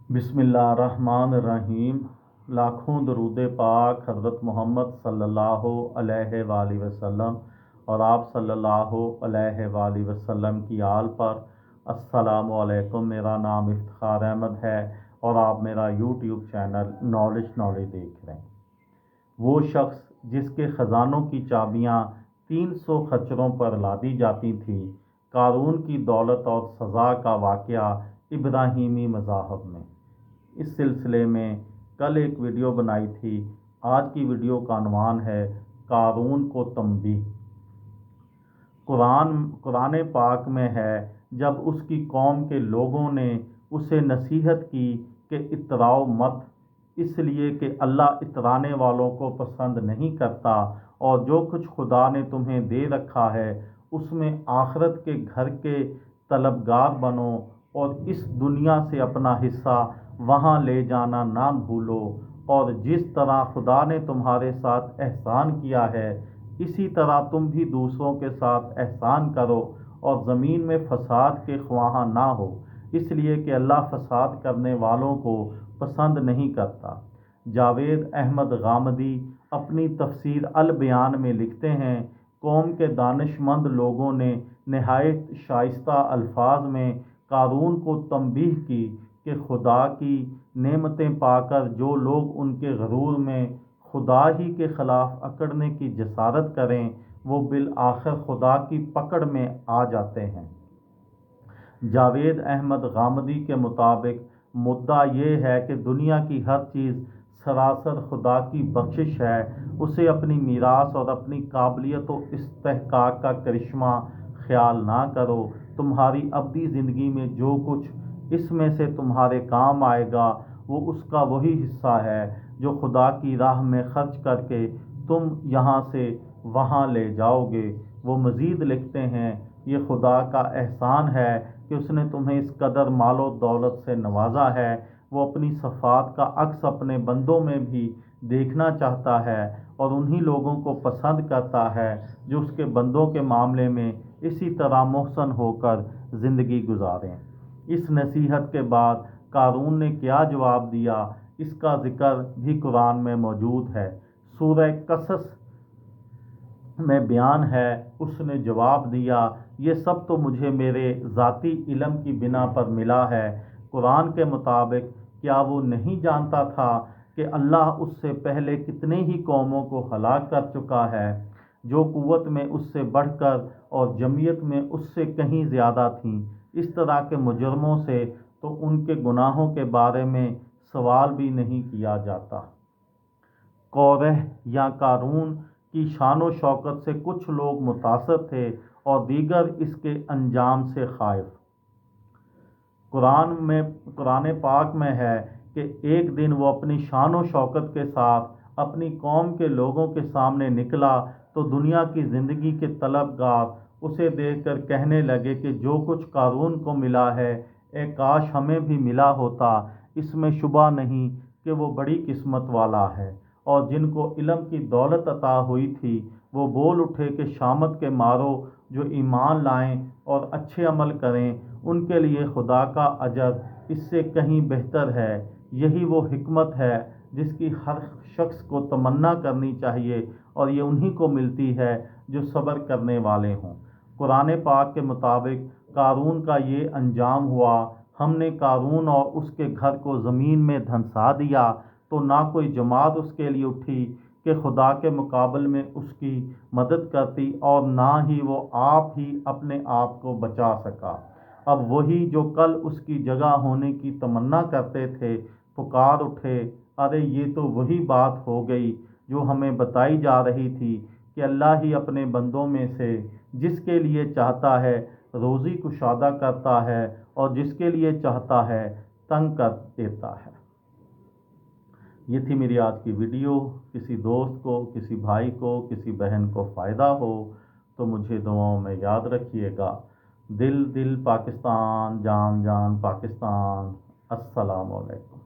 बिस्मिल्लाहिर्रहमानिर्रहीम। लाखों दरूद पाक हज़रत मोहम्मद सल्लल्लाहु अलैहि वालैहि वसल्लम और आप सल्लल्लाहु अलैहि वालैहि वसल्लम की आल पर। अस्सलामु अलैकुम। मेरा नाम इफ्तिखार अहमद है और आप मेरा यूट्यूब चैनल नॉलेज देख रहे हैं। वो शख्स जिसके ख़जानों की चाबियाँ 300 खच्चरों पर लादी जाती थी। कारून की दौलत और सज़ा का वाक़या इब्राहीमी मज़ाहब में। इस सिलसिले में कल एक वीडियो बनाई थी। आज की वीडियो का अनवान है कारून को तंबीह। कुरान पाक में है, जब उसकी कौम के लोगों ने उसे नसीहत की कि इतराओ मत, इसलिए कि अल्लाह इतराने वालों को पसंद नहीं करता, और जो कुछ खुदा ने तुम्हें दे रखा है उसमें आखिरत के घर के तलबगार बनो और इस दुनिया से अपना हिस्सा वहाँ ले जाना ना भूलो, और जिस तरह खुदा ने तुम्हारे साथ एहसान किया है इसी तरह तुम भी दूसरों के साथ एहसान करो, और ज़मीन में फसाद के ख्वाह ना हो, इसलिए कि अल्लाह फसाद करने वालों को पसंद नहीं करता। जावेद अहमद गामदी अपनी तफसीर अल बयान में लिखते हैं, कौम के दानिशमंद लोगों ने नहायत शाइस्ता अल्फाज में कारून को तंबीह की कि खुदा की नेमतें पाकर जो लोग उनके गरूर में खुदा ही के ख़िलाफ़ अकड़ने की जसारत करें, वो बिल आखिर खुदा की पकड़ में आ जाते हैं। जावेद अहमद गामदी के मुताबिक मुद्दा ये है कि दुनिया की हर चीज़ सरासर खुदा की बख्शिश है। उसे अपनी मीरास और अपनी काबिलियत व इस्तेहकाक का करिश्मा ख्याल ना करो। तुम्हारी अबदी ज़िंदगी में जो कुछ इसमें से तुम्हारे काम आएगा वो उसका वही हिस्सा है जो खुदा की राह में खर्च करके तुम यहाँ से वहाँ ले जाओगे। वो मज़ीद लिखते हैं, ये खुदा का एहसान है कि उसने तुम्हें इस कदर मालो दौलत से नवाजा है। वो अपनी सफ़ात का अक्स अपने बंदों में भी देखना चाहता है और उन्हीं लोगों को पसंद करता है जो उसके बंदों के मामले में इसी तरह मोहसन होकर ज़िंदगी गुजारें। इस नसीहत के बाद कारून ने क्या जवाब दिया, इसका जिक्र भी कुरान में मौजूद है। सूरह कसस में बयान है, उसने जवाब दिया, ये सब तो मुझे मेरे ज़ाती इल्म की बिना पर मिला है। कुरान के मुताबिक क्या वो नहीं जानता था कि अल्लाह उससे पहले कितने ही कौमों को हलाक कर चुका है जो क़ुव्वत में उससे बढ़कर और जमीयत में उससे कहीं ज़्यादा थीं। इस तरह के मुजरमों से तो उनके गुनाहों के बारे में सवाल भी नहीं किया जाता। कौरह या कारून की शानो शौकत से कुछ लोग मुतासर थे और दीगर इसके अंजाम से खाइफ। कुरान पाक में है कि एक दिन वो अपनी शानो शौकत के साथ अपनी कौम के लोगों के सामने निकला तो दुनिया की ज़िंदगी के तलबगार उसे देखकर कहने लगे कि जो कुछ कारून को मिला है ए काश हमें भी मिला होता। इसमें शुबा नहीं कि वो बड़ी किस्मत वाला है। और जिनको इल्म की दौलत अता हुई थी वो बोल उठे कि शामत के मारो, जो ईमान लाएं और अच्छे अमल करें उनके लिए खुदा का अजर इससे कहीं बेहतर है। यही वो हिकमत है जिसकी हर शख्स को तमन्ना करनी चाहिए, और ये उन्हीं को मिलती है जो सब्र करने वाले हों। कुरान पाक के मुताबिक कारून का ये अंजाम हुआ, हमने कारून और उसके घर को ज़मीन में धंसा दिया तो ना कोई जमात उसके लिए उठी कि खुदा के मुकाबले में उसकी मदद करती, और ना ही वो आप ही अपने आप को बचा सका। अब वही जो कल उसकी जगह होने की तमन्ना करते थे पुकार उठे, अरे ये तो वही बात हो गई जो हमें बताई जा रही थी कि अल्लाह ही अपने बंदों में से जिसके लिए चाहता है रोज़ी कुशादा करता है और जिसके लिए चाहता है तंग कर देता है। ये थी मेरी आज की वीडियो। किसी दोस्त को, किसी भाई को, किसी बहन को फ़ायदा हो तो मुझे दुआओं में याद रखिएगा। दिल दिल पाकिस्तान, जान जान पाकिस्तान। अस्सलामु अलैकुम।